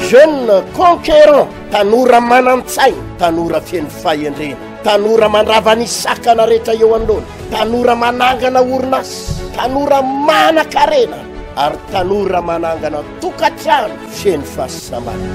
jeune conquérant, tanora manan-tsaina, tanora feno fahendrena, tanora mandrava ny sakana rehetra eo anoloana, tanora manangana orinasa, tanora manan-karena ary tanora manangana tokatrano feno fahasambarana.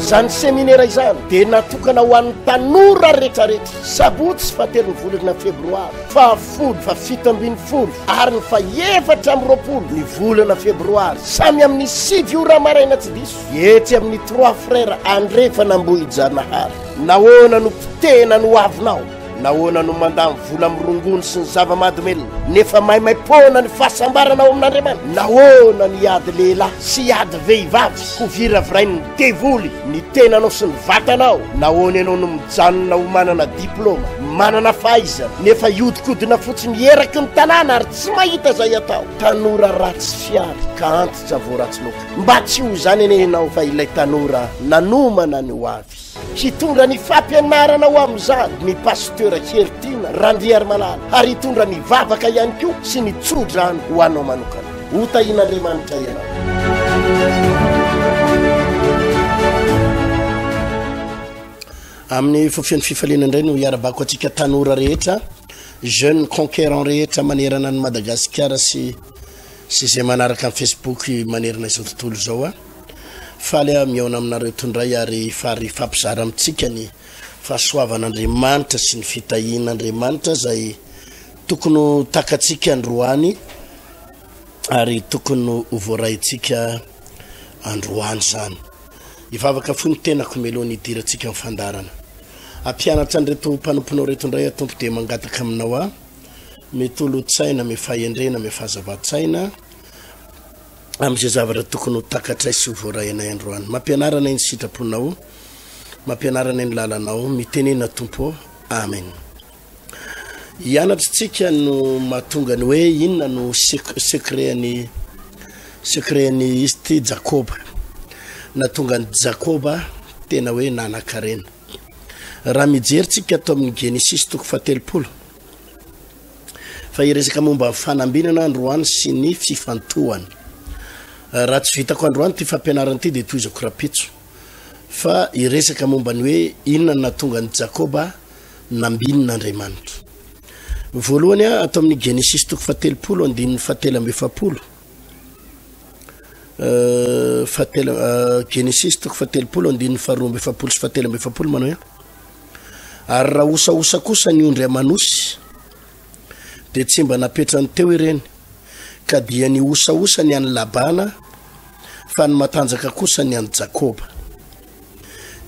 Zany seminaire izany dia natokana ho an'ny tanora rehetrarehetra sabotsy fatelon'ny volana febroary fa 17 ary ny 7 ny volana febroary samy amin'ny 7 ora maraina tsy diso etsy amin'ny 3 frère andrefa nambohijanahary. Nahoana no mpitena no avinao, nahoana no mandamy vola mirongony sy ny zava-mahadomelona nefa maimaim-pona ny fahasambaranao amin'Andriamanitra. Nahoana ny ady lehilahy sy ady vehivavy ho viravirainy ny devoly ny tenanao sy ny vatanao. Nahoana ianao no mijanona ho manana diplôma, manana fahaizana nefa iodikodina fotsiny eraky ny tanàna ary tsy mahita zay atao. Tanora ratsy fiary ka antitra voaratsy loka. Mba tsy ho zany enehinao fa ilay tanora nanomana ny ho avy hitondra ny fampianarana ho amin'izany ny pasteur Kertina Randriary Malala ary hitondra ny vavaka ihany koa sy ny tsodrano ho anao manokana. Hotahin'Andriamanitra ianao. Amin'ny fofian'ny fifaliana indray no hiarabako atsika tanora rehetra, jeune conquérant rehetra manerana ny Madagasikara sy zay manaraka amin'ny Facebook manerana izao tontolo izao a. Faly miaona aminareo tondray ary fary fampizara amintsika ny fahasoavan'Andriamanitra sy ny fitahian'Andriamanitra zay tokony takatsika androany ary tokony voaraitsika androany zany. Ivavaka fony tenako melony idiratsika amin'ny fandarana. Ampianatra an'ireto mpanomponao reto indray tompo dia mangataka aminao a mety olo-tsaina, me fahendrena, me fahazava-tsaina amin'izay zavatra tokony ho takatray sy ho voarainay androany. Mampianarana ny sitraponao, mampianarana ny lalanao, mitenena tompo. Amen. Hianatritsika no mahatonga ny hoe inona no secretny izy ty Jakoba. Natonga ny Jakoba tena hoe nanan-karena. Raha mijeritsika ato amin'ny Genesis 3:7 fa iresaka momba ny fanambinana androany sy ny fifantohana. Raha tsy vitako androany ty fampianarana ty dia toizako rapitso fa iresaka momba ny hoe inona natonga ny Jakoba nambinan'Andriamanitra. Voalohany ato amin'ny Genesis 3:7 andininy 7 Genesis 3:7 andininy 2 sy 7 manao ary raha osaosa kosa ny ondry amanosy dia tsy mba napetrany teo ireny ka dia ny osaosa ny an'ny Labana fa ny matanjaka kosa ny an'ny Jakoba.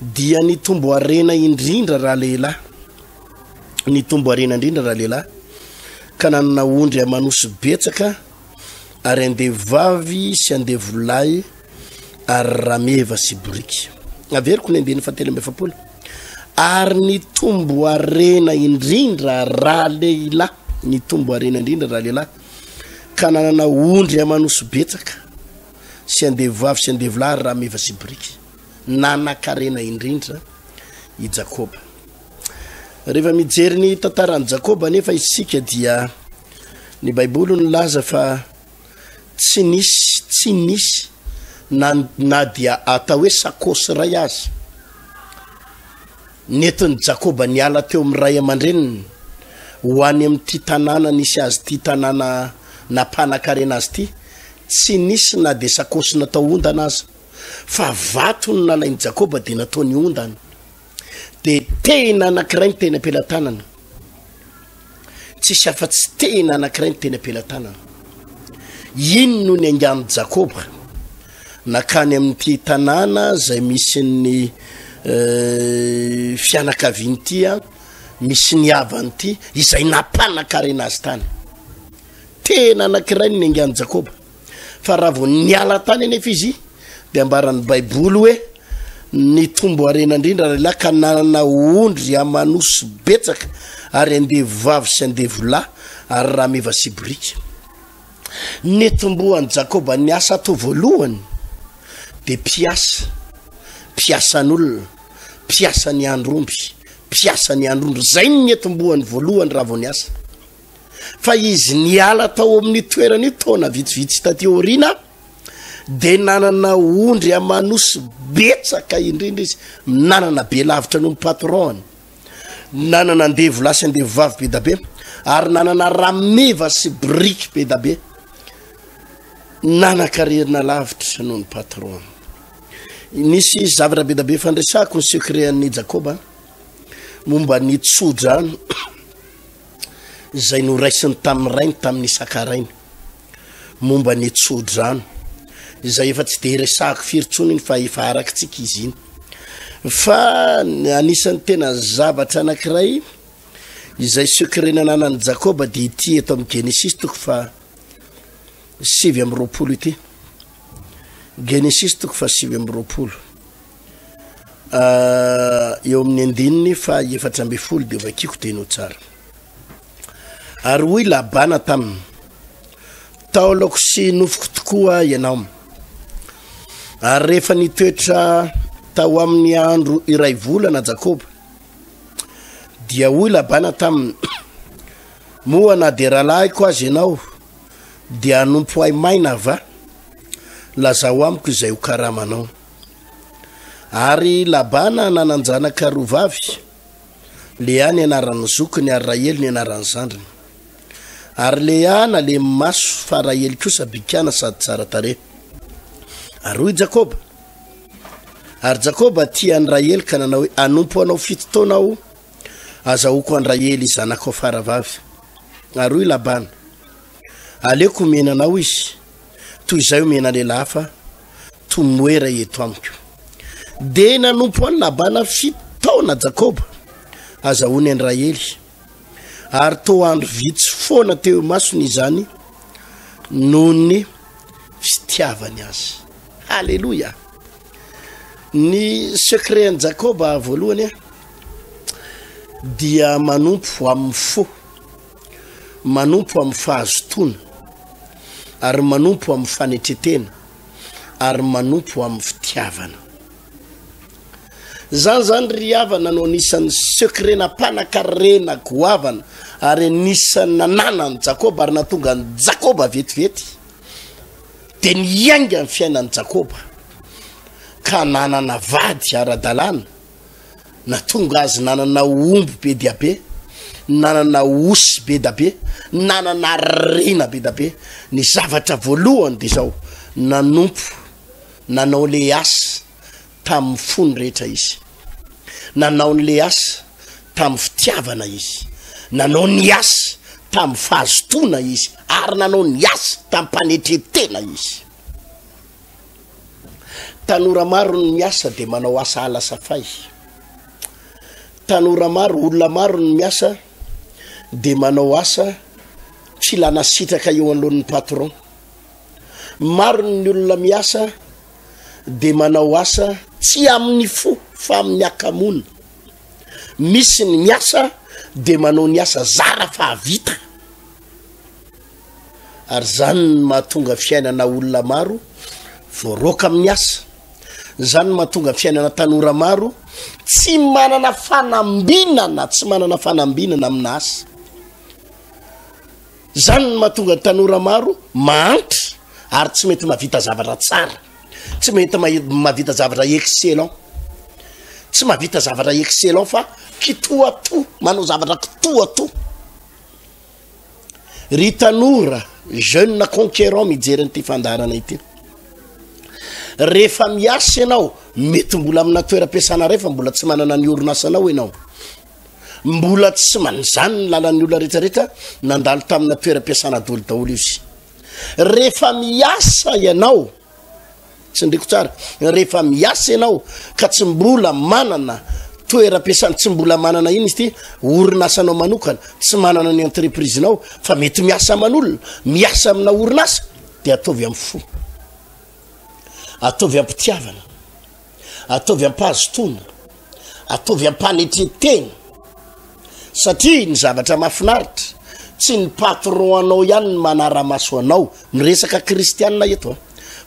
Dia ny tombo arena indrindra raha lehilahy, ny tombo arena indrindra raha lehilahy ka nanana ondry amanosy betsaka ary andevavy sy andevolahy ary rameva sy boriky. Averiko ny andiny 7 ary ny tombo arena indrindra raha lehilahy, ny tombo arena indrindra raha lehilahy ka nanana ondry amanosy betsaka sy andevavy sy andevolahy ary rameva sy boriky. Nanan-karena indrindra i Jakoba. Rehefa mijery ny tantaran'i Jakoba nefa isika dia ny Baiboly nilaza fa tsy nisy na dia atao hoe sakosy ray azy nentin'ny Jakoba niala teo amin'ny ray aman-dreniny ho any amin'ity tanàna nisy azy ty tanàna nampanan-karena azy ty, tsy nisy na dia sakosy natao ondana azy fa vato ny nalain'i Jakoba dia natao ny ondana dia tena anankiray ny tena ampelantanana, tsisy afa-tsy tena anankiray ny tena ampelantanana. Ino no ny angan'i Jakoba nakany amin'ity tanàna zay misy ny fianakaviany ty misy ny havany ty izay nampanan-karena azy tany. Tena anankiray ny angan'i Jakoba fa raha vao niala tany anefa izy dia ambaran'ny Baiboly hoe ny tombo arena indrindra raha ka nanana ondry amanosy betsaka ary andevavy sy andevolahy ary rameva sy boriky. Netomboan'i Jakoba ny asa atao voalohany dia piasan'olona, piasa ny andromby, zay ny netomboany voalohany raha vao ny asa. fa izy niala tao amin'ny toerana io taona vitsivitsy taty orina de nanana ondry amanosy betsaka indrindra izy nanana be lavitra noho ny patron nanana andevo lasy andevo vavy be dabe ary nanana rameva sy brique be dabe nanakarerina lavitra noho ny patron nisy zavatra be dabe fandresako ny secret-ny Jakoba momba ny tsodrano zay noraisiny tamin'ny rainy tamin'ny sakarainy momba ny tsodrano izay efa tsy de resako firy fa efa arakitsika izy iny fa anisany tena zavatra anankiray izay secret nananany Jakoba de ity eto amin'ny Genesis toko fa 7:20 ity Genesis toko fa 7:20 eo amin'ny andininy fa 4:10 de vakiko teno tsara ary hoy Labana taminy taolako sy nofoko tokoa ianao ary rehefa nitoetra tao amin'ny andro iray volana Jakoba dia hoy Labana taminy moa na de rahalahy ko azy ianao dia anompo ay maina va lazao amiko izay ho karamanao ary Labana nananjanaka rovavy Lea ny anarany zokiny ary Rahely ny anarany zandriny ary Lea na le maso fa Rahely kosa bikana sady tsara tare ary hoy Jakoba ary Jakoba tia ny Rahely ka nanao hoe anompo anao 7 taona aho azahoako an Rahely zanako faravavy ary hoy Labana aleko menanao izy toy izay omena lehilahy fa tomoera eto amiko de nanompo an Labana 7 taona Jakoba azahoany an Rahely ary to andro vitsy foana teo masony izany noho ny fitiavany azy halleluja ny secret-ny Jakoba voalohany dia manompo amin'ny fo manompo amin'ny fahazotona ary manompo amin'ny fanetretena ary manompo amin'ny fitiavana zany ry havana no nisan'ny secret na mpanakarena goavana ary nisan'ny nananany Jakoba ary natonga ny Jakoba vetivety de niainga ny fiainan'ny Jakoba ka nanana vady ara-dalàna natonga azy nanana omby be dia be nanana osy be da be nanana rena be da be ny zavatra voalohany de zao nanompo nanao le asa tamin'ny fony rehetra izy nanao ny le asa tamin'ny fitiavana izy nanao ny asa tamin'ny fahazotona izy ary nanao ny asa tamin'ny mpanetretena izy tanora maro ny miasa de manao asa alasafay tanora maro olona maro ny miasa de manao asa tsy lana sitraka eo anoloan'ny patron maro ny olona miasa de manao asa tsy amin'ny fo fa amin'ny akamona misy ny miasa de manao ny asa zara fa vita ary zany mahatonga fiainana olona maro voaroka amin'ny asa zany mahatonga fiainana tanora maro tsy manana fanambinana tsy manana fanambinana amina asa zany mahatonga tanora maro mahantra ary tsy mety mahavita zavatra tsara tsy mety mahavita zavatra excellent tsy mahavita zavatra excellent fa kitoato manao zavatra kitoato ry tanora jeune conquérant mijery n'ity fandarana ity rehefa miasa ianao mety mbola amina toeram-piasana rehefa mbola tsy manana ny orinasanao ianao mbola tsy manzany lalan'ny olona rehetrarehetra nandalo tamina toeram-piasana daholo izy rehefa miasa ianao tsy ndreko tsara rehefa miasa ianao ka tsy mbola manana toeram-piasana tsy mbola manana iny izy ty orinasanao manokana tsy manana ny entreprise-nao fa mety miasa aman'olona miasa amina orinasa de ataovy amin'ny fo ataovy ampitiavana ataovy ampahazotona ataovy ampanetretena satria ny zavatra mahafinaritra tsy ny patron anao ihany ny manara-maso anao miresaka kristianina eto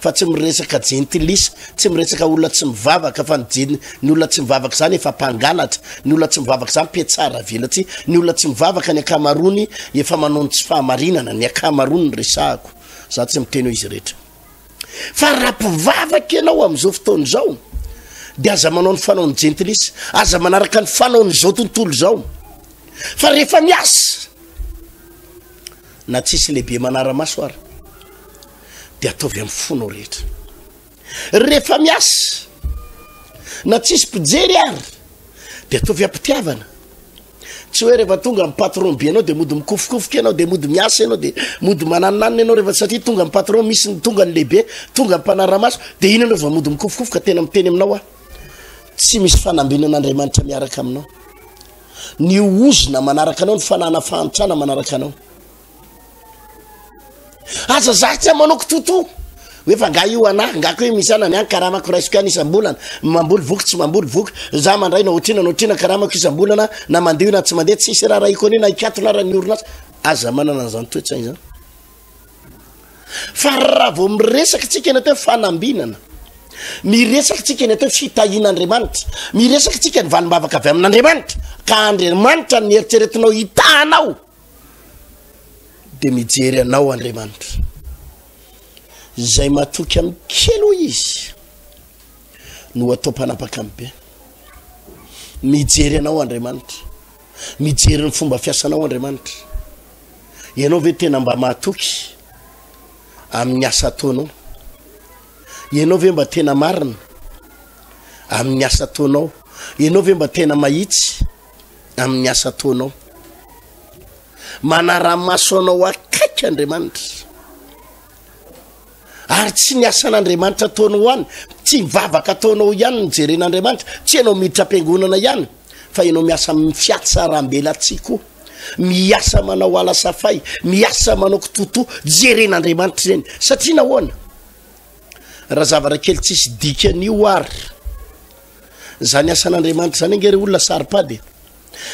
fa tsy miresaka gentilice tsy miresaka olona tsy mivavaka fa ny olona tsy mivavaka zany efa mpangalatra ny olona tsy mivavaka zany pietsara velatsy ny olona tsy mivavaka ny akamarony efa manao tsy fahamarinana ny akamarony ny resahako za tsy miteny hoe izy rehetra fa raha mpivavaka ianao am'izao fotoana zao de aza manao ny fanao ny gentilice aza manaraka ny fanao ny zao tontolo zao fa rehefa miasa na tsisy lehibe manara-maso ary de ataovy amin'ny fonao rehetra rehefa miasa na tsisy mpijery ary de ataovy ampitiavana tsy hoe rehefa tonga amin'ny patron be anao de mody mikofokofoka ianao de mody miasa ianao de mody mananonanina ianao rehefa satria tonga amin'ny patron misy ny tonga ny lehibe tonga mpanara-maso de ino anao va mody mikofokofoka tena miteny aminao tsy misy fanambinan'Andriamanitra miaraka aminao ny ozona manaraka anao ny fanana fahantrana manaraka anao aza zatsy manao kitoto hoe fa nga io ana ngako hoe misy anany any karamako raisiko any isam-bolana mamboly voky tsy mamboly voky za mandray na otrina karamako isam-bolana na mandeha na tsy mandeha tsisy raha iko any na ikatona raha ny orinasa aza manana an'izany toetsainy zany fa raha vao miresaka tsika eny atao fanambinana miresaka tsika eny atao fitahian'Andriamanitra miresaka tsika ny valim-bavaka avy amin'Andriamanitra ka Andriamanitra ny eritreretinao hitanao de mijery anao Andriamanitra zay matoky amin'ny kelo izy no atao mpanapaka amin'ny be mijery anao Andriamanitra mijery ny fomba fiasanao Andriamanitra ianao ve tena mba matoky amin'ny asa ataonao ianao ve mba tena marina amin'ny asa ataonao ianao ve mba tena mahitsy amin'ny asa ataonao manara-maso anao akaiky Andriamanitra ary tsy ny asan'Andriamanitra ataonao any tsy mivavaka ataonao ihany ny jeren'Andriamanitra tsy ianao miditra am-piangonana ihany fa ianao miasa fiatsaram-belatsiko miasa manao ala safay miasa manao kitoto jeren'Andriamanitra zeny satria nahoana raha zavatra kely tsisy dikan'io ary zany asan'Andriamanitra zany angery olona saripady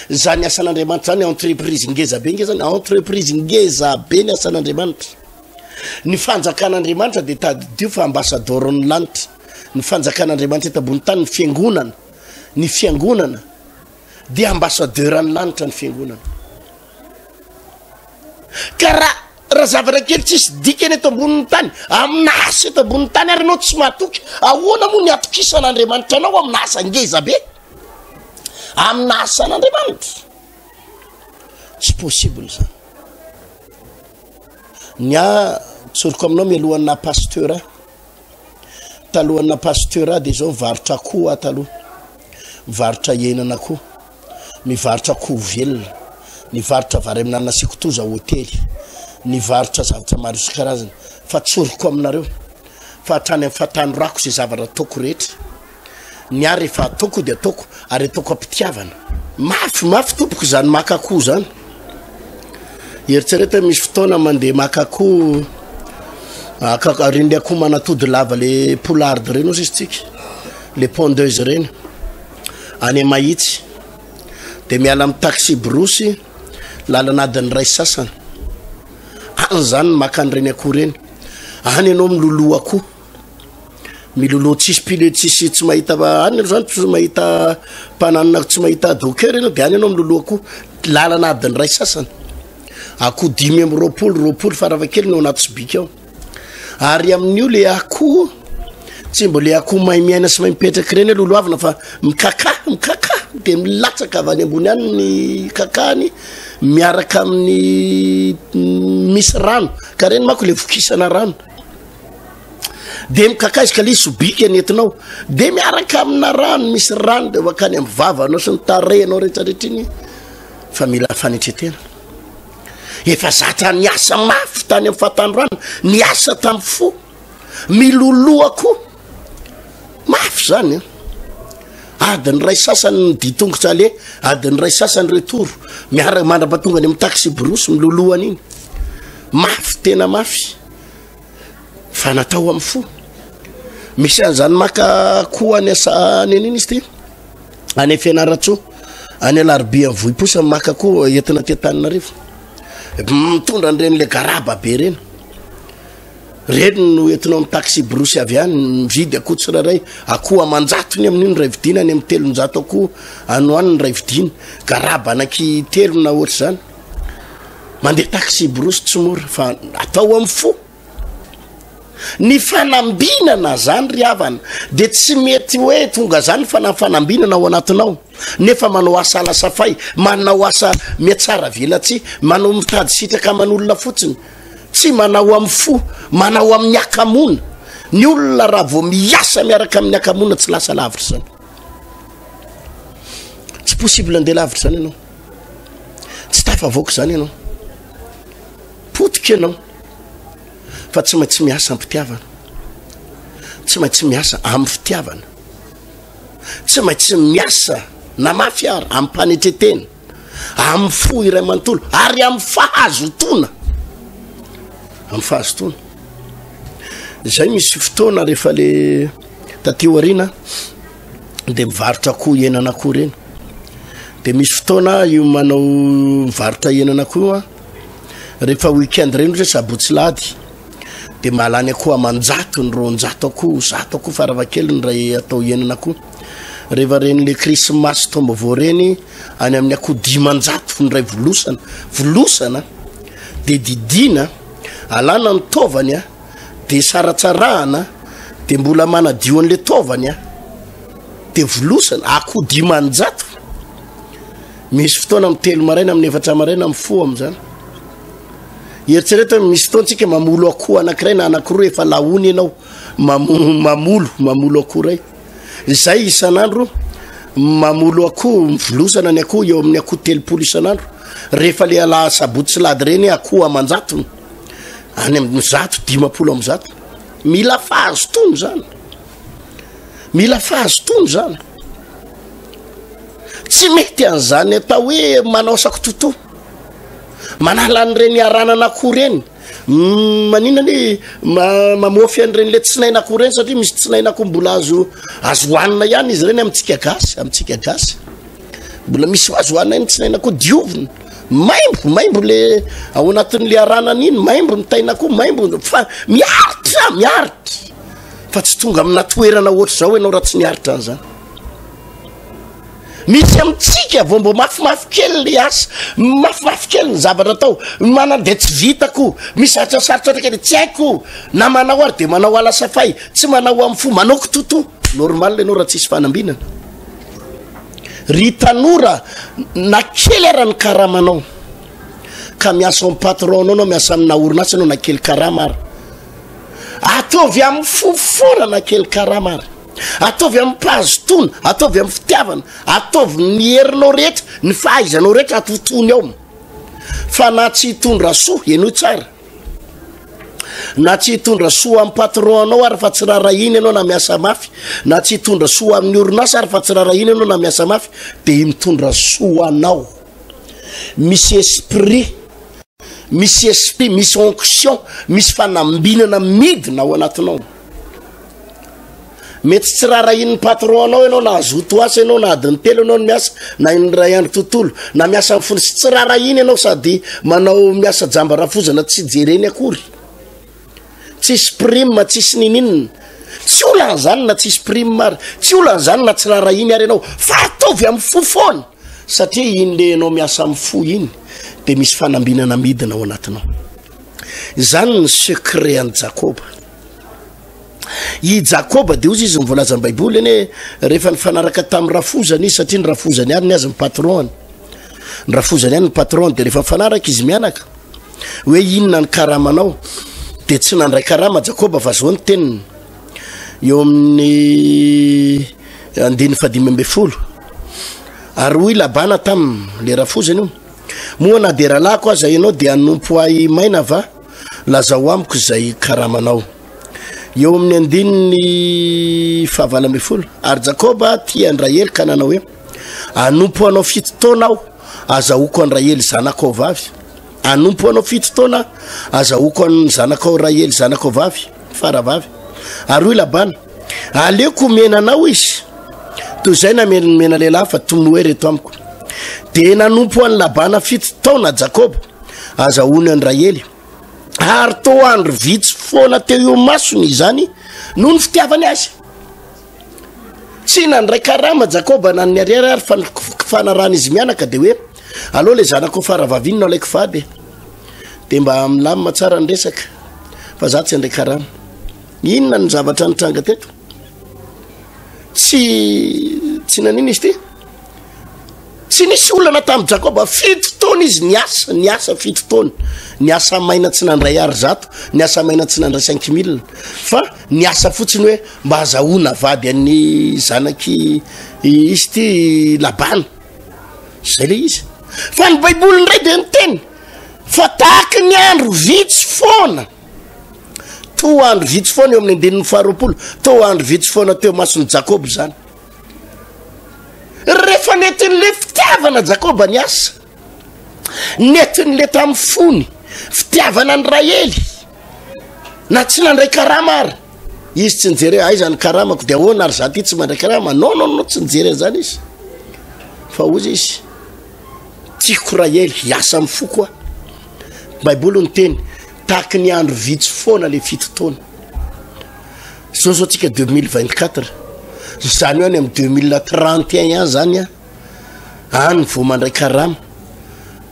zany asan'Andriamanitra zany entreprise ngezabe nge zany entreprise ngezabe ny asan'Andriamanitra ny fanjakan'Andriamanitra de tadio fa ambassadeur ny lanitra ny fanjakan'Andriamanitra etabony tany ny fiangonana de ambassadeur ny lanitra ny fiangonana raha zavatra kely tsisy dikany eto ambonin'ny tany amina asa eto ambonin'ny tany ary anao tsy matoky ahoana moa ny atokisan'Andriamanitra anao amina asa ngezabe amina asan'Andriamanitra tsy possible zany tsoriko aminao mialohanna pasteur talohanna pasteur de zao mivarotra akoho taloha mivarotra henana akoho mivarotra akoho velona nivarotra vary amin'anana sikotoza hotely nivarotra zavatra maro isan-karazany fa tsoriko aminareo fa hatrany amin'ny fatanorako zay zavatra ataoko rehetra ny ary rehefa ataoko de ataoko ary ataoko ampitiavana mafy tompoko zany maka akoho zany eritsereta misy fotoana mandeha maka akoho reny akoho manatody lava le poularde reny ozy izy tsika le pondeuse reny any mahitsy de miala amin'ny taxi brosy lalanadiny ray sasany any zany maka an'ireny akoho reny any ianao miloloha akoho miloloha tsisy pile tsisy tsy mahita any zany tsy mahita mpananina tsy mahita docker eny de any ianao miloloha akoho lalanadiny ray sasany akoho 5 amby roapolo faravakely no anaty sobika ao ary amin'io le akoho tsy mbo le akoho mahay miaina sy mahay mipetraka reny loloavina fa mikaka de milatsaka avy any ambony any ny kakany miaraka amin'ny misy rano ka reny mako le vokisana rano de mikaka izy ka le sobika netinao de miaraka amina rano misy rano de makany amin'ny vavanao sy ny tarehinao rehetrarehetra iny fa mila fanetretena efa zatra ny asa mafy tany amin'ny fatandroano ny asa tamin'ny fo miloloako mafy zany adiny ray sasany ditongotra le adiny ray sasany retour miaraka mandra-patongany amin'ny taxi brosy miloloany iny mafy tena mafy fa natao amin'ny fo misy an'izany maka koa any asa any an'iny izy ty any Fianaratsoa any Alarobia amin'ny Vohiposa maka koa entina Antananarivo mitondra an'ireny le garaba be reny reny no entinao amin'ny taxi brosy avy any mividy akoho tsiraray akoho amanjatony amin'iny ray vidinany amin'ny 300 akoho anoany ny ray vidiny garaba anaky 3 na ohatry zany mandeha taxi brosy tsy mora fa atao amin'ny fo ny fanambinana zany ry havana de tsy mety hoe tonga zany fanambinana ao anatinao nefa manao asa alasafay manao asa miatsara velatsy manao mitady sitraka aman'olona fotsiny tsy manao amin'ny fo manao amin'ny akamona ny olona raha vao miasa miaraka amin'ny akamona tsy lasa lavitra zany tsy possible andeha lavitra zany ianao tsy tafavoaka zany ianao potika ianao fa tsy maintsy miasa amin'ny fitiavana tsy maintsy miasa amin'ny fitiavana tsy maintsy miasa na mafy ary amin'ny mpanetretena amin'ny fo iray manontolo ary amin'ny fahazotona amin'ny fahazotona zay misy fotoana rehefa le tateo arina de mivarotra akoho henana akoho reny de misy fotoana io manao mivarotra henana akoho rehefa weekend reny hoe sabotsy lady de malany akoho amanjato ny 200 akoho 100 akoho faravakely ny ray atao henana akoho rehefa reny le krismasy tombo vao reny any amin'ny akoho 500 ny ray volosana de didina alana ny tovany de saratsarahana de mbola manadio an'le tovany de volosana akoho 500 misy fotoana amin'ny 3 maraina amin'ny 4 maraina amin'ny fo am'zany eritsereta misy fotoantsika mamolo akoho anankiray na anankiroa efa laony ianao mamolo akoho ray zay isanandro mamolo akoho volosana ny akoho eo amin'ny akoho 30 isanandro rehefa le ala sabotsy lady reny akoho amanjatony any amin'ny 100 am'zato mila fahazotony zany tsy mety an'zany atao hoe manao sakototo manala an'ireny aranana akoho reny maninany mamofy an'ireny le tsinaina akoho reny satria misy tsinaina akoho mbola azo hoanina ihany izy reny amintsika gasy mbola misy azo hoanina ihany tsinaina akoho diovina maimbo le ao anatin'le aranana iny maimbo ny taina akoho maimbo fa miaritra fa tsy tonga amina toerana ohatry zao ianao raha tsy niaritra an'zany misy amitsika vao mbo mafimafy kely le asa mafimafy kely ny zavatra atao manana de tsy vitako misy sarotra kely tsy haiko na manao ary de manao alasafay tsy manao amin'ny fo manao kitoto normal ianao raha tsisy fanambinana ry tanora na kely arany karamanao ka miasa amin'ny patron anao miasa amina orinasa anao na kely karama ary ataovy amin'ny fofona na kely karama ary ataovy amin'ny pazotona ataovy amin'ny fitiavana ataovy ny herinao rehetra ny fahaizanao rehetra atotony ao fa na tsy hitondra soa enoy tsara na tsy hitondra soa amin'ny patron anao ary fa tsy rarahiny ianao na miasa mafy na tsy hitondra soa amin'ny orinasa ary fa tsy rarahiny ianao na miasa mafy de mitondra soa anao misy esprit misy onction misy fanambinana midina ao anatinao mety tsy rarahiny patron anao ianao na azoto asa ianao na adiny 3 ianao miasa na indray andro tontolo na miasa amin'ny fony sy tsy rarahiny ianao sady manao miasa jamba rafozana tsy jereny akory tsisy prime tsisy ninina tsy olan'zany na tsisy prime ary tsy olan'zany na tsy rarahiny ary ianao fa ataovy amin'ny fofona satria iny le ianao miasa amin'ny fo iny de misy fanambinana midina ao anatinao zany ny secret an Jakoba i Jakoba de ozy izy mivolaza ny baiboly eny rehefa nifanaraka tamin'ny rafozany izy satria ny rafozany any azy ny patron ny rafozany any ny patron de rehefa nifanaraka izy mianaka hoe inona ny karamanao de tsy nandray karama Jakoba fa zao ny teniny eo amin'ny 5 ary hoy Labana tamle rafozany io moa na de rahalako aza ianao de anompo ay maina va lazao amiko zay karamanao eo amin'ny 9 ary Jakoba tia Andraely ka nanao hoe anompo anao 7 taona aho azahoako Andraely zanakao vavy anompo anao 7 taona azahoako ny zanakao Raely zanakao vavy faravavy ary hoy Labana aleko menanao izy toy zay na mena lehilahy fa tomoe reto amiko de nanompo any Labana 7 taona Jakoba azahony Andraely ary to andro vitsy foana teo eo masony izany no ny fitiavany azy tsy nandray karama Jakoba na ny ariary ary fanarana izy mianaka de hoe aloha le zanako faravavinina alaiko vady de mba milamina tsara ny resaka fa za tsy andray karama inona ny zavatra nitranga teto tsy nanina izy ty tsy nisy olana tamin'ny Jakoba 7 taona izy niasa 7 taona niasa maina tsy nandray ary zato niasa maina tsy nandray 5000 fa niasa fotsiny hoe mba azahoana vady any zanaky izy ty Labana zay le izy fa ny baiboly ndray de niteny fa tahaky ny andro vitsy foana to andro vitsy foana eo amin'ny andenin'ny faharoapolo to andro vitsy foana teo masony Jakoba zany rehefa netin'le fitiavana Jakoba ny asa netin'le tamin'ny fony fitiavana ny Raely na tsy nandray karama ary izy tsy nijery aiza ny karamako de ahoana ary za ty tsy mandray karama non tsy nijery zany izy fa ozy izy tiako Raely hiasa amin'ny fo koa baiboly niteny tahaky ny andro vitsy foana le 7 taona zao tsika 2024 zany hoe any amin'ny 2031 zany any vao mandray karama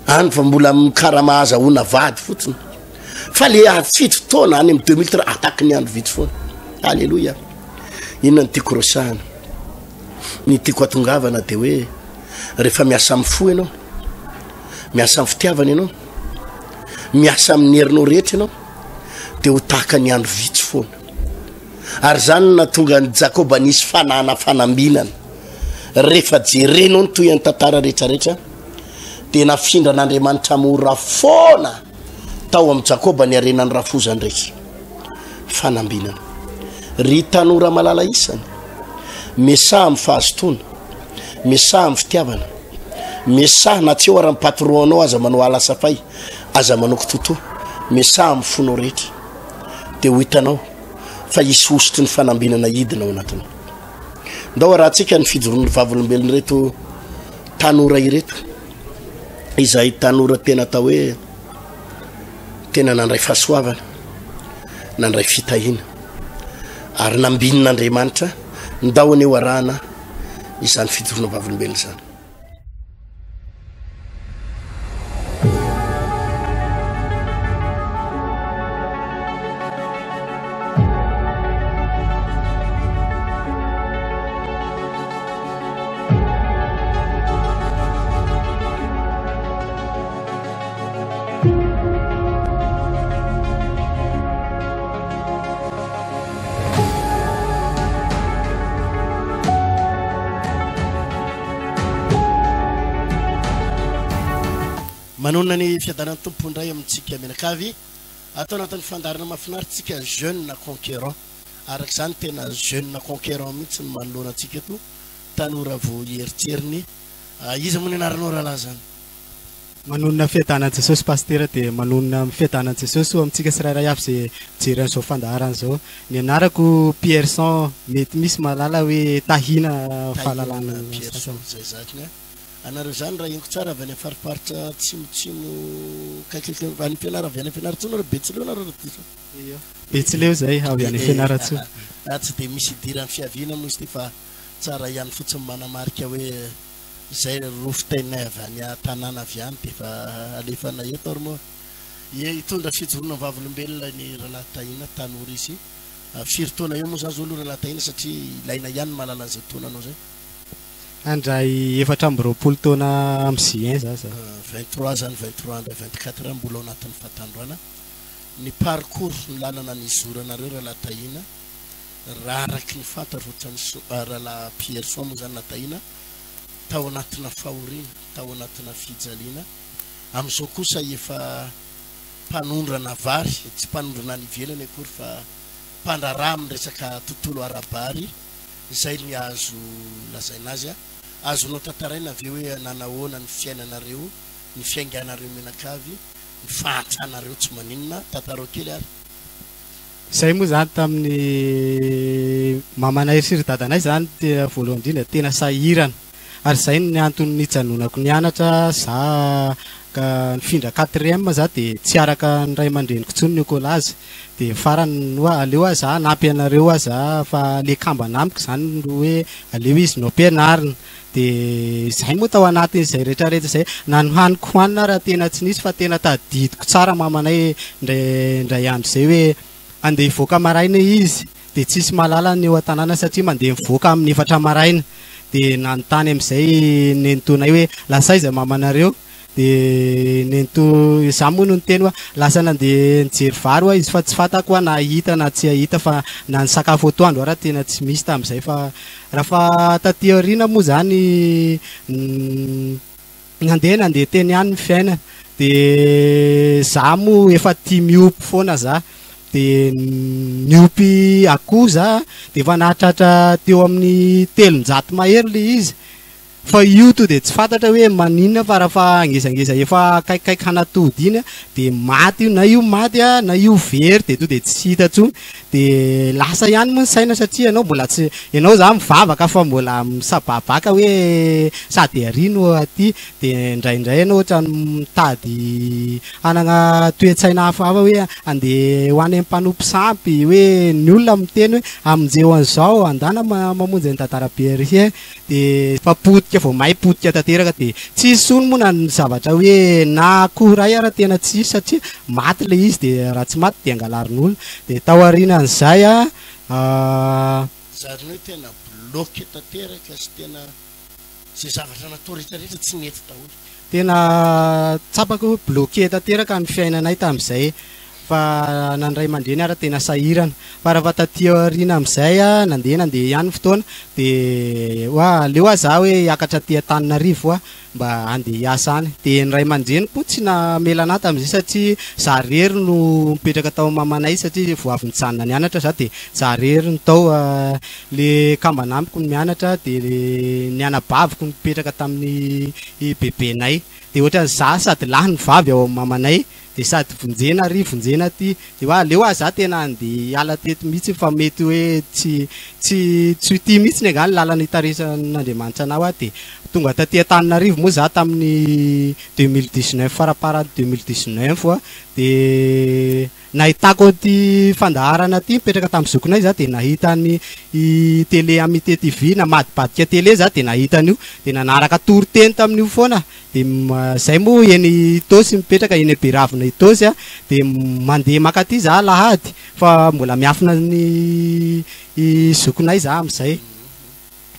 any fa mbola karama azahoana vady fotsiny fa le 7 taona any amin'ny 2003 ataky ny andro vitsy foana alleluia inona ny tiako rosahana ny tiako atongavana de hoe rehefa miasa amin'ny fo ianao miasa amin'ny fitiavana ianao miasa amin'ny herinao rehetra ianao de ho tahaka ny andro vitsy foana ary zany na tonga ny Jakoba nisy fanana fanambinana rehefa jerenao ny toy ny tantara rehetrarehetra de nafindra n'Andriamanitra mora foana tao amin'ny Jakoba ny arenan'ny rafoza ndraiky fanambinana ry tanora malala isany mesaha amin'ny fahazotoana mesaha amin'ny fitiavana mesaha na tsy eo ary ny patronao aza manao alasafay aza manao kitoto mesaha amin'ny fonao rehetra de ho hitanao fa isy osotry ny fanambinana hidina ao anatiny ndao raha tsika ny fijoroan'ny vavolombelony reto tanora ireto izay tanora tena atao hoe tena nandray fahasoavana nandray fitahina ary nambin'Andriamanitra ndao ny eo arahana izany fijoroana vavolombelona zany manona ny fiadanan'ny tompo ndray amintsika menakavy atao anatin'ny fandarana mahafinaritsika jeune conquérant araka izany tena jeune conquérant mihitsy ny manoloana antsika eto tanora vo heritreriny izy moa ny anaranao rahalahy zany manonona fiadanan'i Jesosy pasteur de manonona fiadanan'i Jesosy ho amintsika tsirairay avy zay jeren'izao fandaharana zao ny anarako Pierson mety misy malala hoe tahina fahalalana Pierson zay zakiny anareo zany raha inko tsara avy any fariparitra tsimotsimo kaikilika any fianara avy any fianaratsoa nareo Betsileo nareo Betsileo zay avy any fianaratsoa tsy de misy idirany fiaviana moa izy ty fa tsara ihany fotsiny manamarika hoe zay rofitainay avy any tanàna avy any de fa alefana eto ary moa hitondra fijoroana vavolombelona ny rahalahy tahina tanora izy firy taona eo moa zany zao aloha rahalahy tahina satria ilaina ihany malala an'izay taonanao zay andray 420 taona amin'ny juin za 23 zany 23 andra 24 mbola ao anatin'ny fahatandroana ny parcours ny lalana ny zoranareo rahalahy tahina raha araky ny fantatro rahalahy Pierson moa zany natahina tao anatina fahoriana tao anatina fijaliana amin'izao kosa efa mpanondrana vary tsy mpanondrana ny ivelany akory fa mpandraraha amin'ny resaka tontolo arabary izay ny azo lazaina azy azonao tantaraina avy hoe nanahoana ny fiainanareo ny fiainganareo menakavy ny fahatsanareo tsy maninona tantarao kely ary zay moa zany tamin'ny mamanay siry dadanay zany voalohany indrindra tena sahirana ary zay ny antony nijanonako nianatra za ka nifindra 4e za de tsy araka ny ray aman-dreniko tsony Nicolas de farany hoa aleo a za nampy anareo a za fa le kambana amiko zany hoe aleo izy no ampianarina de zay moa tao anatin'izay rehetrarehetra zay na ny haniko hoanina raha tena tsy nisy fa tena tadidiko tsara mamanay ndray andro zay hoe andeha hivoaka maraina izy de tsisy malala ny eo an-tanàna satria mandeha mivoaka amin'ny 4 maraina de nanontany amin'izay nentonay hoe lasaiza mamanareo de nento za moa no niteny hoe lasa nandeha nijery vary hoa izy fa tsy fantako hoe na hita na tsy hahita fa na ny sakafo atoandro raha tena tsy misy tamin'izay fa raha fa taty aoriana moa zany nandeha teny ihany ny fiaina de za moa efa tia miopy foana za de niopy akoho za de efa nahatratra teo amin'ny 300 mahery le izy fa io to de tsy fantatra hoe maninona fa raha fa angezangeza efa kaikaiky hanatody iny de maty io na io maty na io very de to de tsy hita tsony de lasa ihany moa ny saina satria ianao mbola tsy ianao za mivavaka fa mbola misababaka hoe sady arino aty de indraindray ianao ohatra mitady hanana toe-tsaina hafahafa hoe andeha ho any amin'ny mpanompo sampy hoe ny olona miteny hoe aminjeo an'izao andana mamonjy ny tantara-be ry de fa potika vao mahay potika tanteraka de tsy sony moa na ny zavatra hoe na akoray ara tena tsy isy satria maty le izy de raha tsy maty de angalarin'olona de tao aorianan'izay zariny hoe tena bloqué tanteraka sy tena zay zavatra natao rehetrarehetra tsy nety daholo tena tsapaka hoe bloqué tanteraka ny fiainanay tamin'izay fa nandray mandreny ara tena sahirana fa raha fa taty aoriana amin'izay nandeha ihany fotoana de hoa leo a za hoe hiakatra ty Antananarivo mba andeha hiasa any de ny ray aman-dreny koa tsy namelana tamin'izay satria za rery no mipetraka tao mamanay satria vao avy nijanona nianatra za de za rery no tao le kambanamiko no mianatra de ny anabaviko no mipetraka tamin'ny bebenay de ohatra za sady lahy ny vavy ao amin'ny mamanay de sady vonjena ary vonjena aty de hoa leo a za tena andeha hiala teto mihitsy fa mety hoe tsy ti mihitsy ny angany lalany itaresan'Andriamanitra anao de tonga taty Antananarivo moa za tamin'ny 2019 faraparany 2019 de nahitako ty fandaharana ty mipetraka tamin'ny zokinay za de nahita ny télé Amitié TV namadibadika télé za de nahita an'io de nanaraka toriteny tamin'io foana de zay moa eny Tosy mipetraka eny Beravina Tosy de mandeha makaty za lahady fa mbola miafina ny zokinay za amin'izay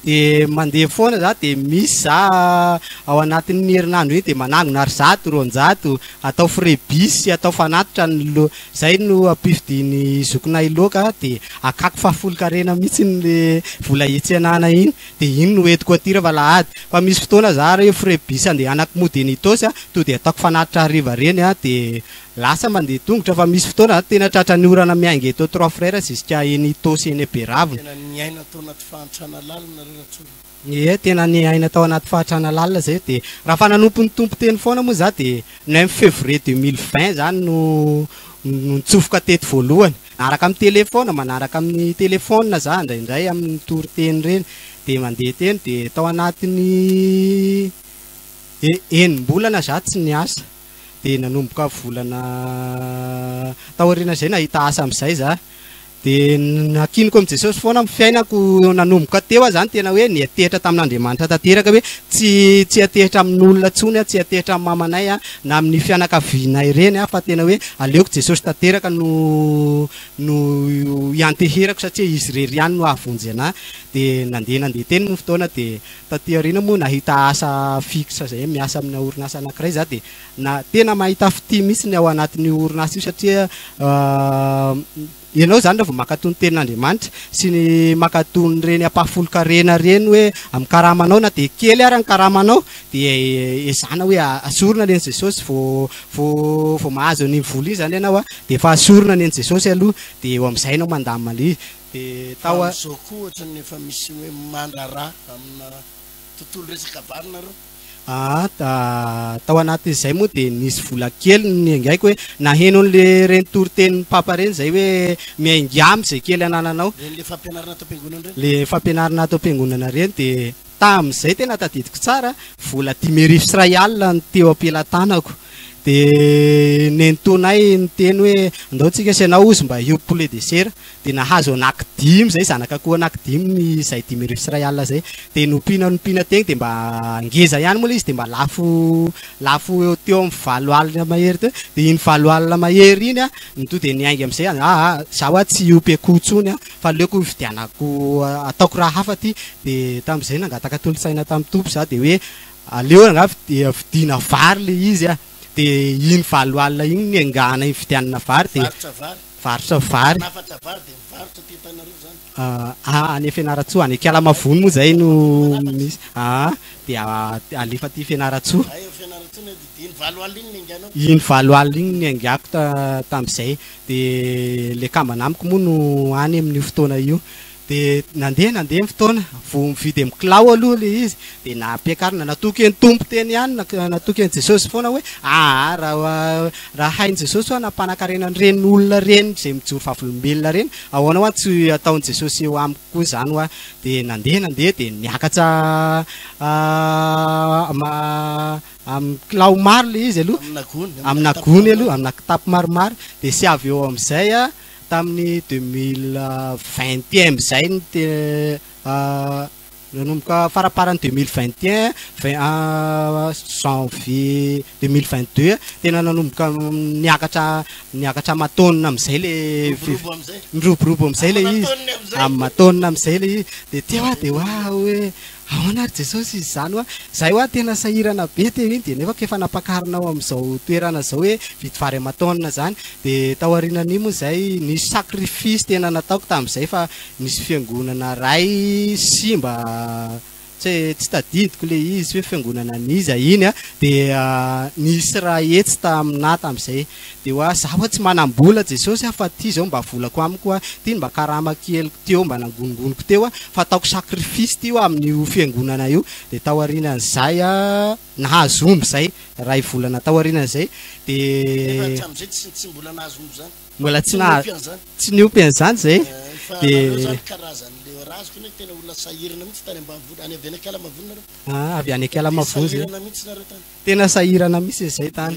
de mandeha foana za de misy za ao anatin'ny herinandro iny de manangona ary 100-200 atao frais atao fanatitra zay no ampifidiny zokinay loka de akako fahafolo-karena mihitsy le vola etsenana iny de iny no entiko atira fa lahady fa misy fotoana za re frais andeha anaky Tosy to de ataoko fanatitra hariva reny de lasa mandeha tongotra fa misy fotoana tena tratra ny orana miainga eto 3 frères jusqu'à eny Tosy eny Beravina tena niaina tao anaty fahantrana lalina tena ny aina tao anaty fahatrana lalina zay de raha fa nanompo ny tompo teny foana moa za de 9 février 2020 zany no nitsofoka teto voalohany manaraka amin'ny telefona manaraka amin'ny telefona za indraindray amin'ny toriteny reny de mandeha teny de tao anatin'ny enimbolana za tsy niasa de nanomboka volana taoriana zay nahita asa amin'izay za de nakiniko amin'i Jesosy foana amin'ny fiainako nanomboka teo zany tena hoe ny atehitra tamin'Andriamanitra tanteraka hoe tsy atehitra amin'ny olona tsony tsy atehitra amin'ny mamanay na amin'ny fianakavianay reny fa tena hoe aleoko Jesosy tanteraka no ianteherako satria izy rery ihany no avonjy anahy de nandeha teny ny fotoana de taty aoriana moa nahita asa fixe zay miasa amin'ny orinasa anankiray za de tena mahita fity mihitsy ny ao anatin'ny orinasa io satria ianao zany rehefa makatony tenin'Andriamanitra sy ny makatony reny ampahafolo-karena reny hoe amin'ny karamanao na de kely ary ny karamanao de ezana hoe asorona leny Jesosy vao mahazo ny vola zany ianao de efa asorona leny Jesosy aloha de eo amin'izay ianao mandamina izy de tao zao koa ohatra ny efa misy hoe mandrara amina tontolo resaka valinareo tao anatin'izay moa de nisy vola kely ny angaiko hoe naheno le reny toriteny papa reny zay hoe miaingy amy zay kely anananao le fampianarana tao am-piangonana reny le fampianarana tao am-piangonana reny de tam'izay tena tadidiko tsara vola 10,000 sy ray alina ny teo ampelantanako de nentonay niteny hoe andao tsika sena ozy mba io poulet de chair de nahazo anaky 5 zay zanaka koa anaky 5 zay 10,000 sy ray alina zay de nompiana tegny de mba ngeza ihany moa izy de mba lafo eo teo amin'ny 7 alina mahery teo de iny 7 alina mahery iny to de niaingy am'izay zaho tsy iompy akoho tsony fa leoko vidianako ataoko raha hafa ty de tam'izay nangataka tolosaina tamin'ny tompo za de hoe aleo angavy de vidina vary le izy de iny 7 alina igny niangana iny vidianana vary de varotra vary any Fianaratsoa any Kialamavony moa zay no misy de alefa ty Fianaratsoa iny 7 alina igny niangako tam'izay de le kambanamiko moa no any amin'io fotoana io de nandeha fotoana vo mividy amin'ny kilao aloha le izy de nampiakarina natoky ny tompo teny ihany natoky ny Jesosy foana hoe raha hainy Jesosy hoe nampanakarena reny olona reny zay mijoro vavolombelona reny ahoana hoa tsy ataony Jesosy eo amiko koa zany hoa de nandeha de niakatra amin'ny kilao maro le izy aloha amina gony aloha amina kitapo maromaro de sy avy eo am'izay tamin'ny 2021 zay nanomboka faraparany 2021 janvier 2022 tena nanomboka niakatra matonina am'izay le miroborobo am'izay le izy amin'ny matonina am'izay le izy de teo de hoe ahoana ary Jesosy izy zany hoa zay hoa tena sahirana be teo iny de nefa kefa napakarinao am'izao toerana zao hoe vidy vary amatona zany de taorianany moa zay nisy sacrifice tena nataoko tam'izay fa nisy fiangonana ray simba tsy tadidiko le izy hoe fiangonana niza iny de nisy raha etsy tamina tam'izay de hoa zaho tsy manambola Jesosy fa ty zao mba volako amiko ty mba karama kely teo mba nangonongoniko teo fa ataoko sacrifice ty amin'io fiangonana io de taorianan'izay nahazo omby zay ray volana taorianan'izay de mbola tsy niompy an'izany zay de avy any Kialamavony zay tena sahirana mihitsy zay tany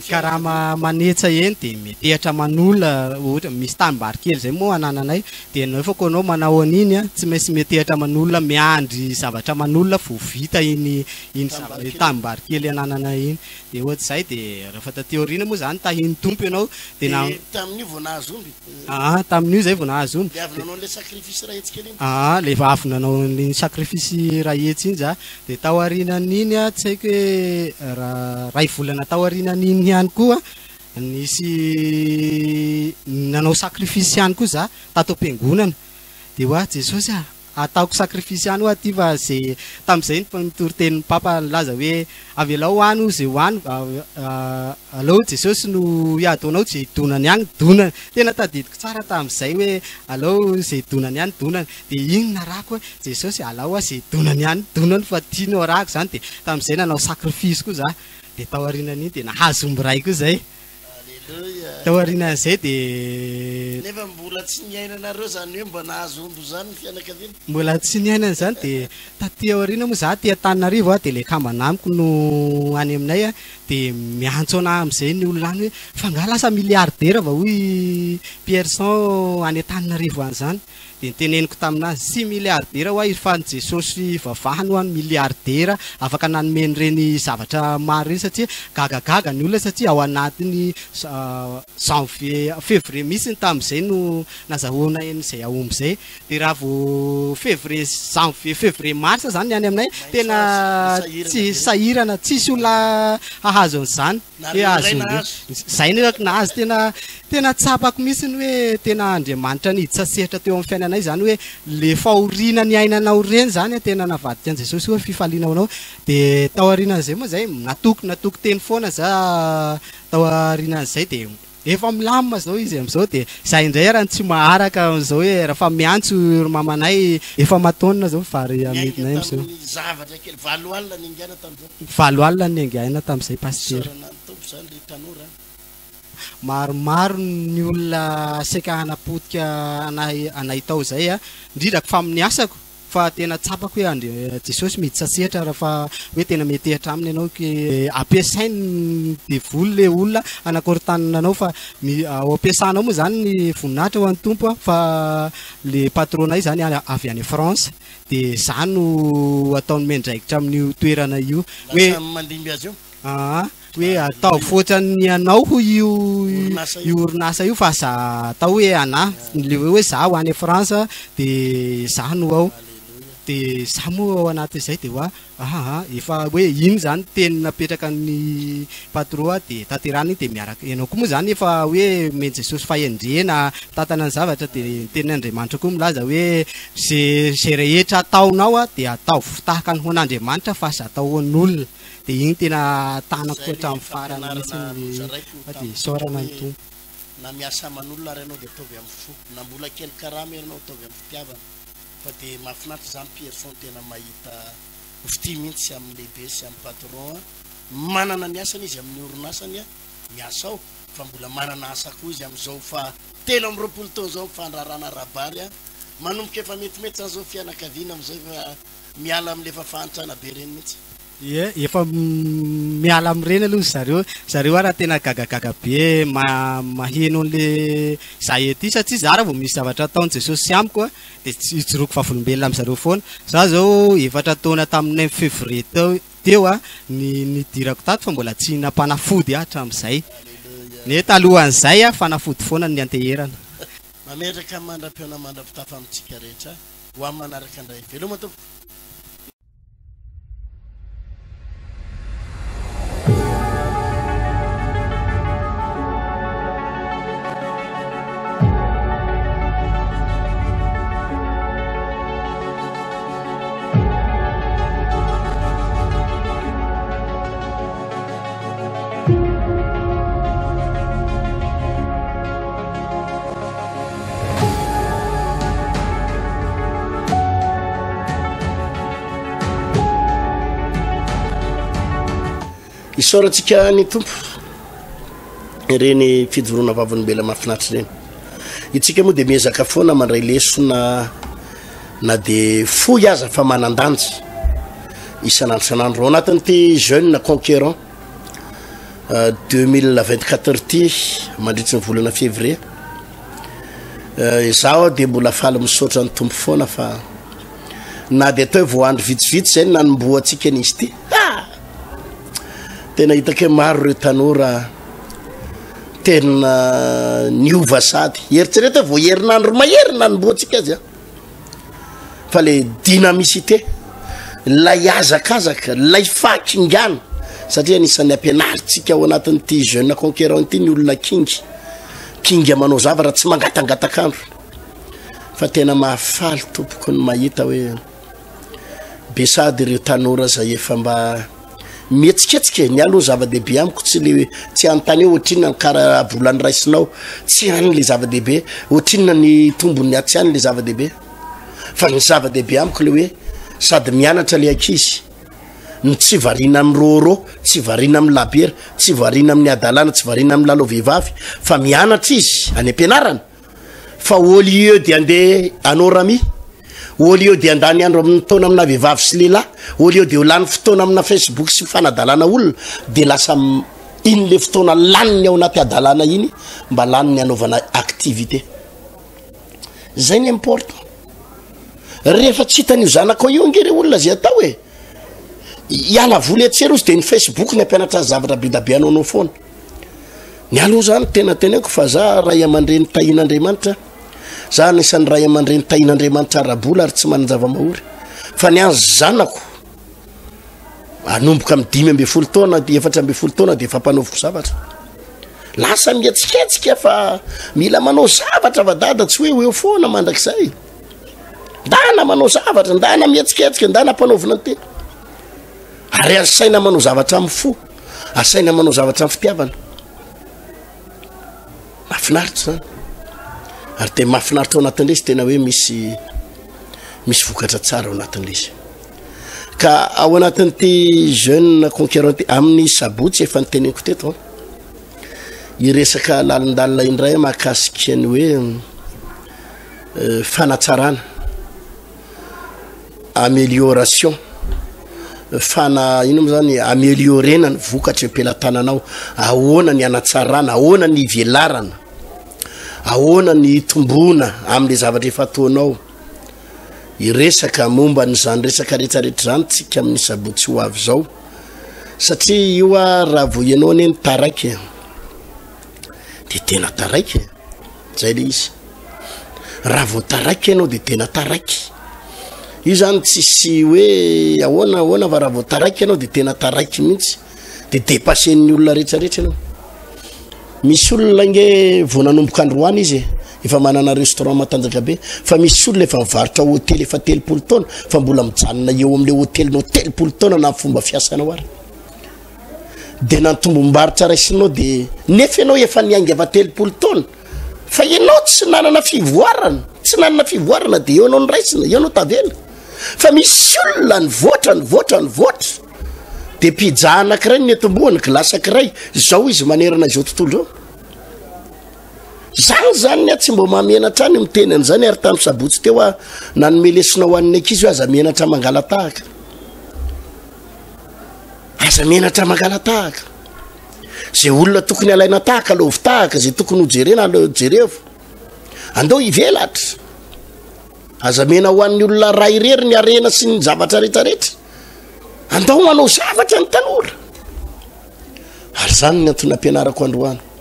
karama manetsa eny de metehatra manolona ohatra misy tanimbary kely zay moa anananay de nefa koa anao manao an'iny tsy maintsy metehatra manolona miandry zavatra manolona vo vita iny tanimbary kely anananay iny de ohatra zay de rehefa tateorina moa zany tahiny tompo ianao de tamin'io zay vo nahazo omby le avy nanao ny sacrifice rahetsy iny za de taorinan'iny tsy haiko hoe ray volana taorinan'iny ihany koa nisy nanao sacrifice ihany koa za tato am-piangonana de hoa Jesosy ataoko sacrifice ihany hoa ty fa zay tam'izay nitory-tenin'ny papa laza hoe avelao hoany zay hoany aleo Jesosy no hiadonao zay donany ihany donany tena tadidiko tsara tam'izay hoe aleo zay donany ihany donany de igny narako hoe Jesosy alao zay donany ihany donany fa tiano arako zany de tam'izay nanao sacrifice koa za de taorinan'iny de nahazo omby ray koa zay taorinan'izay de nefa mbola tsy niainanareo zany hoe mba nahazo omby zany ny fianakaviana mbola tsy niainana zany de taty aorina moa za ty Antananarivo de le kambanamiko no any aminay de miantso ana am'izay ny olona any hoe fa nga lasa milliardaire va hoy Pierson any Antananarivo any zany de niteneniko taminazy sy milliardaire hoa fa ny Jesosy vavahany ho any milliardaire afaka nanomeny reny zavatra maro reny satria gagagaga ny olona satria ao anatiny janvier février misy tam'izay no nazahoana zay aomby zay de raha vo janvier février mars zany any aminay tena tsy sahirana tsisy olona hahazo an'izany hoe azo zay nyrako nahazo tena tsapako mihitsy ny hoe tena Andriamanitra niditsasehatra teo amin'ny fiainanay zany hoe le fahoriana ny ainanao reny zany tena navadika an Jesosy hoe fifalinaonao de taorinan'izay moa zay natoky teny foana za taorinan'izay de efa milamina zao izy am'izao de zay indray raha tsy maharaka am'izao hoe raha fa miantso mamanay efa matonina zao vary amidinay am'izao zavatra kely 7 alina niangana tam'izay 7 alina niangana tam'izay pasteur maromaro ny olona sekahanapotika anay tao zay indrindra fa amin'ny asako fa tena tsapako hoe andre Jesosy mety sasehatra raha fa hoe tena mety hatraminy ianao ke ampiasainy de voly le olona anakorontanina anao fa ao ampiasanao moa zany ny voninahitra ho an'ny tompo fa le patronay zany avy any France de zany no ataony mendraikitra amin'io toerana io hoe mandimby azy io hoe atao fotrany anao ho io orinasa io fa za atao hoe ana le hoe za ho any France de za no ao de za moa ao anaty izay de hoa efa hoe iny zany teny napetraka ny patron de tanterana iny de miaraka ianao koa moa zany efa hoe men Jesosy fahendrena tatana ny zavatra de tenin'Andriamanitra koa milaza hoe ze rehetra ataonao de atao tahaka ny hoan'Andriamanitra fa sy atao hoan'olona de igny tena tanako hatramin'ny farany mihitsy de sorana ny tompo na miasa aman'olona ary ianao de ataovy amin'ny fo na mbola kely karama ianao ataovy amin'ny fitiavana fa de mahafinaritra zany Pierson tena mahita fity mihitsy amin'ny lehibe sy amin'ny patron manana ny asany izy amin'ny orinasany miasa ao fa mbola manana asa koa izy amin'izao fa 3 taona zao fandrarana rabary manomboka efa metimety zany zao fianakaviana amin'izay fa miala amin'le fahafantrana be reny mihitsy efa miala amin'ireny aloha zareo raha tena gagagaga be maheno an'le za ety satria za raha vao misy zavatra ataony Jesosy sy amiko de ijoroako vavolombelona amin'zareo foana za zao 4 taona tamin'ny février teo ny dirako tato fa mbola tsy nampanafody hatramin'izay ne talohan'izay fanafody foana ny anteherana mametraka mandram-piona mandram-pitafa amintsika rehetra ho amin'ny manaraka indray veloma tompo isaorantsika ny tompo ireny fijorona vavolombela mahafinaritra ireny itsika moa de miezaka foana mandray lesona na de foy aza fa manandanja isanandro sanandro ao anatin'ity jeune conquérant 2024 ty mandritsy ny volana février zaho de mbola faly misaotra ny tompo foana fa na de atao voandro vitsivitsy zay nanomboatsika n'izy ty tena hitake maro reo tanora tena niova sady eritsereta vao herinandro mahery nanomboatsika azy fa le dynamicité lay azakazaka lay fakingana satria anisan'ny ampianaritsika ao anatin'ity jeune conquérant ity ny olona kingy manao zava raha tsy mangatangatakandro fa tena mahafaly tompoko ny mahita hoe besady ireo tanora zay efa mba mietsiketsika ny aloha zava-dehibe amiko tsy le tsy antany eo ohatrinona ny kara volany raisinao tsy any le zava-dehibe ohatrinona ny tombony tsy any le zava-dehibe fa ny zava-dehibe amiko le hoe sady mianatra le ankizy ny tsy variana amin'ny roro tsy variana amin'ny labera tsy variana amin'ny adalana tsy variana amin'ny lalo vehivavy fa mianatra izy any ampianarana fa au lieu de andeha anorami au lieu de andany andro amin'ny fotoana amina vehivavy sy lehilahy au lieu de lany fotoana amina Facebook sy fanadalana olona de lasa iny le fotoana laniny ao anaty adalana iny mba laniny anaovana activité zay ny important rehefa tsy hitan'io zanako io ngere olona zay atao hoe iala voly etsery ozy de ny Facebook ny ampianatra zavatra bidabe anao foana ny aloha zany tena teneko fa za ray aman-dreny tahin'Andriamanitra za anisan'ny ray aman-dreny tahin'Andriamanitra arabola ary tsy manan-java-mahory fa ny azy zanako anomboka amin'ny 5 taona de 4 taona de efa mpanaoviko zavatra lasa mietsiketsika fa mila manao zavatra vadada tsy hoe eo foana mandrakizay ndana manao zavatra ndana mietsiketsika ndana mpanaovina ny tena ary asaina manao zavatra amin'ny fo asaina manao zavatra amin'ny fitiavana mahafinaritra zany ary te mahafinaritra ao anatin'le izy tena hoe misy vokatra tsara ao anatin'le izy ka ao anatin'ity jeune conquérant amin'ny sabotsy efa nyteneniko teto iresaka lalindalina indray mahakasika ny hoe fanatsarana amélioration ino moa zany améliorena ny vokatra am-pelatananao ahoana ny anatsarana ahoana ny velarana ahoana ny tombona amin'le zavatra efa ataonao iresaka momba n'izany resaka rehetrarehetra zany tsika amin'ny sabotsy ho avy zao satria io raha vo ianao ny taraiky de tena taraiky zay le izy raha vo taraiky ianao de tena taraiky io zany tsisy hoe ahoana fa raha vo taraiky ianao de tena taraiky mihitsy de dépassen'ny olona rehetrarehetra ianao misy olona nge vo nanomboka androany izy efa manana restaurant matanjaka be fa misy olona efa mivarotra hôtely efa 30 taona fa mbola mijanona eo am'le hôtelinao 30 taona na fomba fiasanao ary de nantombom-barotra raisinao de nefa ianao efa niainga ava 30 taona fa ianao tsy nanana fivoarana de eo anao ny raisina eo anao tavela fa misy olona ny voatra de pizza anankiray ny etombohany glasy anankiray zao izy manerana izao tontolo zany tsy mbo mamenatra any miteny an'izany ary tamy sabotsy teo a nanomelesina ho an'ny ankizy aza menatra mangalatahaka zay olona tokony alaina tahaka lovy tahaka zay tokony hojerena jerevo andao ivelatra aza mena ho an'ny olona ray rery ny arena sy ny zavatra rehetrarehetra andao manao zavatra ny tanora ary zany ny antony ampianarako androany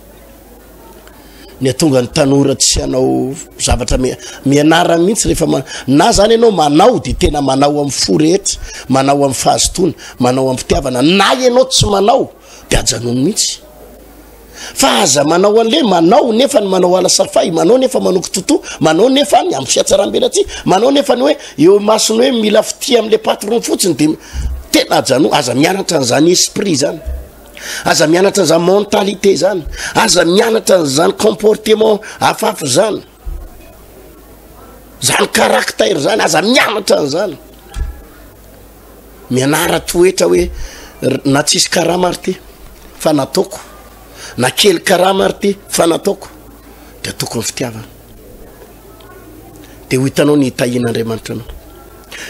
ny atonga ny tanora tsy anao zavatra mianara mihitsy rehefa na zany ianao manao de tena manao amin'ny fo rehetra manao amin'ny fahazotona manao amin'ny fitiavana na ianao tsy manao de ajanono mihitsy fa aza manao an'le manao nefa ny manao ala safay manao nefa manoko toto manao nefa ny amin'ny fiatsaram-belatsy manao nefa ny hoe eo masony hoe mila fitia amin'le patron fotsiny de tena ajanono aza mianatra an'izany esprit zany aza mianatra an'izany mentalité zany aza mianatra an'izany comportement hafahafa zany caractère zany aza mianatra an'izany mianara toetra hoe na tsisy karama ary ty fa nataoko na kely karama ary ty fa nataoko de ataoko ny fitiavana de ho hitanao ny hitahin'Andriamanitra anao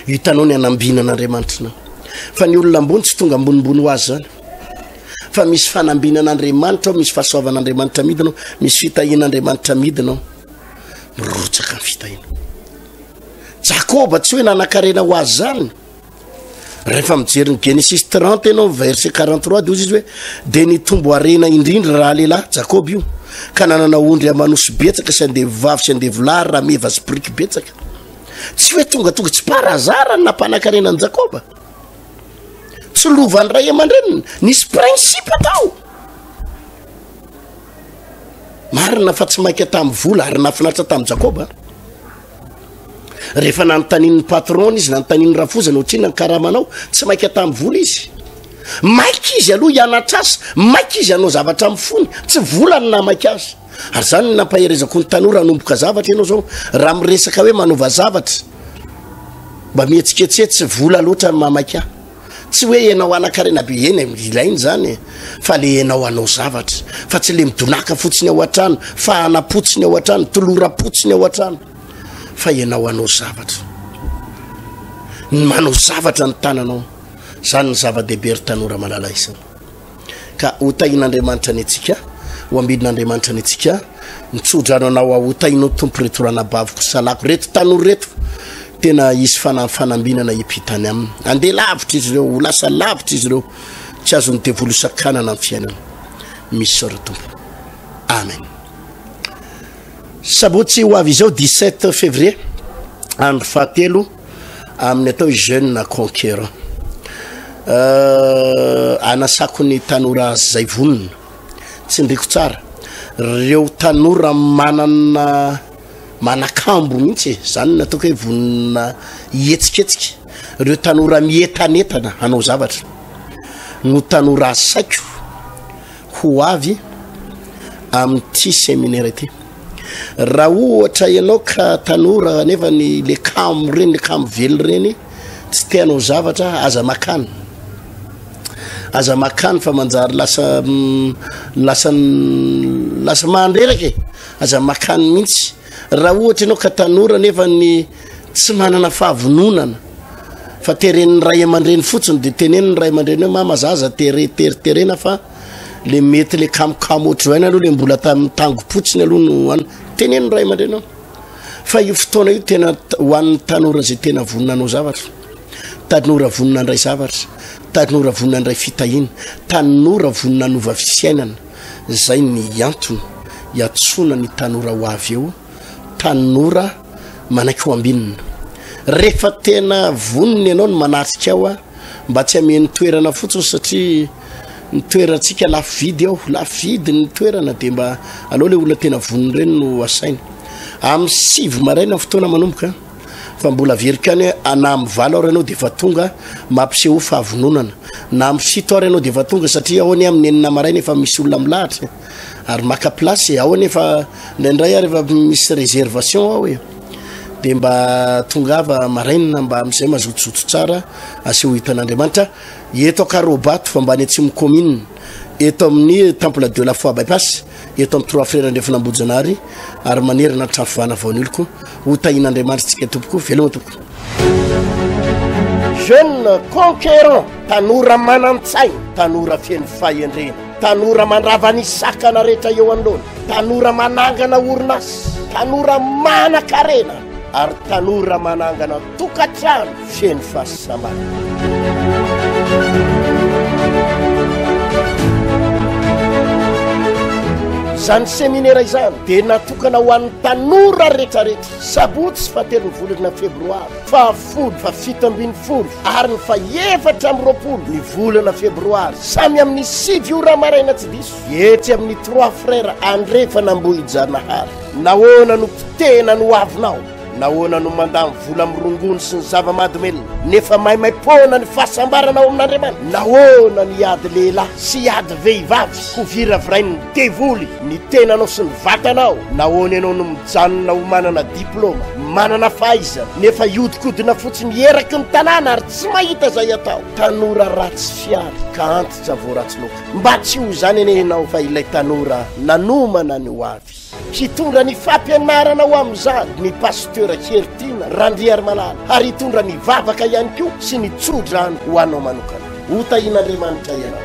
hitanao ny anambinan'Andriamanitra anao fa ny olona ambony tsy tonga ambonimbony ho azy zany fa misy fanambinan'Andriamanitra misy fahasoavan'Andriamanitra midinao misy fitahin'Andriamanitra midinao mirotsaka ny fitahina Jakoba tsy hoe nanakarena ho azy zany rehefa mijery ny Genesis 30 ianao verset 43 de izy hoe de nitombo arena indrindra raha lehilahy Jakoba io ka nanana ondry amanosy betsaka sy andevovavy sy andevolahy raha meva sy briky betsaka tsy hoe tonga tsy parazara ny nampanakarena ny Jakoba tsy lovany ray aman-dreniny nisy principe atao marina fa tsy maika tamin'ny vola ary nafinaritra tamin'ny Jakoba rehefa nanontanian'ny patron izy nanontanian'ny rafozana ohatriny ny karamanao tsy maika tamin'ny vola izy maika izy aloha hianatra azy maika izy anao zavatra amin'ny fony tsy volany na maika azy ary zany ny nampaherezako ny tanora hanomboka zavatra ianao zao raha miresaka hoe manova zavatra mba mihetsiketsetsy tsy vola loatra mamaika tsy hoe ianao anakarena be eny ilainy zany fa le ianao anao zavatra fa tsy le midonaka fotsiny ao an-trano fa anapotsiny ao an-trano tolora-potsiny ao an-trano fa ianao anao zavatra manao zavatra ny tananao zany ny zava-dehibe ry tanora malala isany ka hotahin'Andriamanitra ny atsika ho ambidin'Andriamanitra ny atsika nitsodrano anao hotahinao tompo reto ranabaviko salako reto tanora reto tena isy fanambinana ipitany aminy andeha lavitra izy ireo ho lasa lavitra izy ireo tsy azony devolo sakanana amin'ny fiainana misy sora tompo amen sabotsy ho avy izao 17 février andro fahatelo amin'ny atao jeune conquérant anasako ny tanora zay vonina tsy ndriko tsara reo tanora manakambo mihitsy zany nataoko hoe vonina ietsiketsika reo tanora mietanetana hanao zavatra no tanora saiko ho avy amin'ity séminaire ity raha ohatra ianao ka tanora nefa ny le kamo reny le kamo velo reny tsy tianao zavatra aza makany aza makany fa manjary lasa mandreraka aza makany mihitsy raha ohatra ianao ka tanora nefa ny tsy manana fahavononana fa teren'ny ray aman-dreny fotsiny de teneniny ray aman-dreny hoe mamazaza teriterena fa le mety le kamokamo ohatry zany aloha le mbola tangopotsiny aloha no any teneniny ray aman-dreny ao fa io fotoana io tena hoan'ny tanora zay tena voninanao zavatra tanora vonina andray zavatra tanora vonina andray fitahina tanora vonina nova fisainana zay ny antony iatsona ny tanora ho avy eo tanora manaiky ho ambinina rehefa tena voniny ianao no manatrika ao a mba tsy ameny toerana fotsiny satria ny toerantsika lafo vidy ao lafo vidy ny toerana de mba aleo le olona tena voniny reny no asainy amin'ny 7 maraina fotoana manomboka fa mbola verikany hoe na amin'ny 7 ao ianao de efa tonga mampiseho fahavononana na amin'ny 7 ao ianao de efa tonga satria ao any amin'ny 9 maraina efa misy olona milahatra ary maka place ao anefa ndraindray ary efa misy réservation ao e de mba tongava maraina mba am'izay mazotozoto tsara aseho hitan'Andriamanitra eto akarobato fa mba ny atsimo commune eto amin'ny temple de la foi bypass eto amin'ny 3 frères andrefana Ambojanahary ary manerana trano fivana vaoniloko ho tahin'Andriamanitra tsika tompoko veloma tompoko jeune conquérant tanora manan-tsaina tanora feno fahendrena tanora mandrava ny sakana rehetra eo anoloana tanora manangana orinasa tanora manan-karena ary tanora manangana tokatrano feno fahasambarana zany séminaire izany de natokana ho an'ny tanora rehetrarehetra sabotsy fatelon'ny volana febroary fahafolo fa 17 ary ny fa 7 ny volana febroary samy amin'ny 7 ora maraina tsy diso etsy amin'ny 3 frères andrefana Ambohijanahary nahoana no mpitena no avinao nahoana no mandamy vola mirongony sy ny zava-mahadomelona nefa maimay-pona ny fahasambaranao amin'Andriamanitra nahoana ny ady lehilahy sy ady vehivavy ho viravirainy ny devoly ny tenanao sy ny vatanao nahoana ianao no mijanona ho manana diplôma manana fahaizana nefa iodikodina fotsiny eraky ny tanàna ary tsy mahita zay atao tanora ratsy fiary ka antitra voaratsy loka mba tsy ho zany anehinao fa ilay tanora nanomana ny ho avy hitondra ny fampianarana ho amin'izany ny pasteur Kertina Randriary Malala ary hitondra ny vavaka ihany koa sy ny tsodrano ho anao manokana ho tahin'Andriamanitra ianao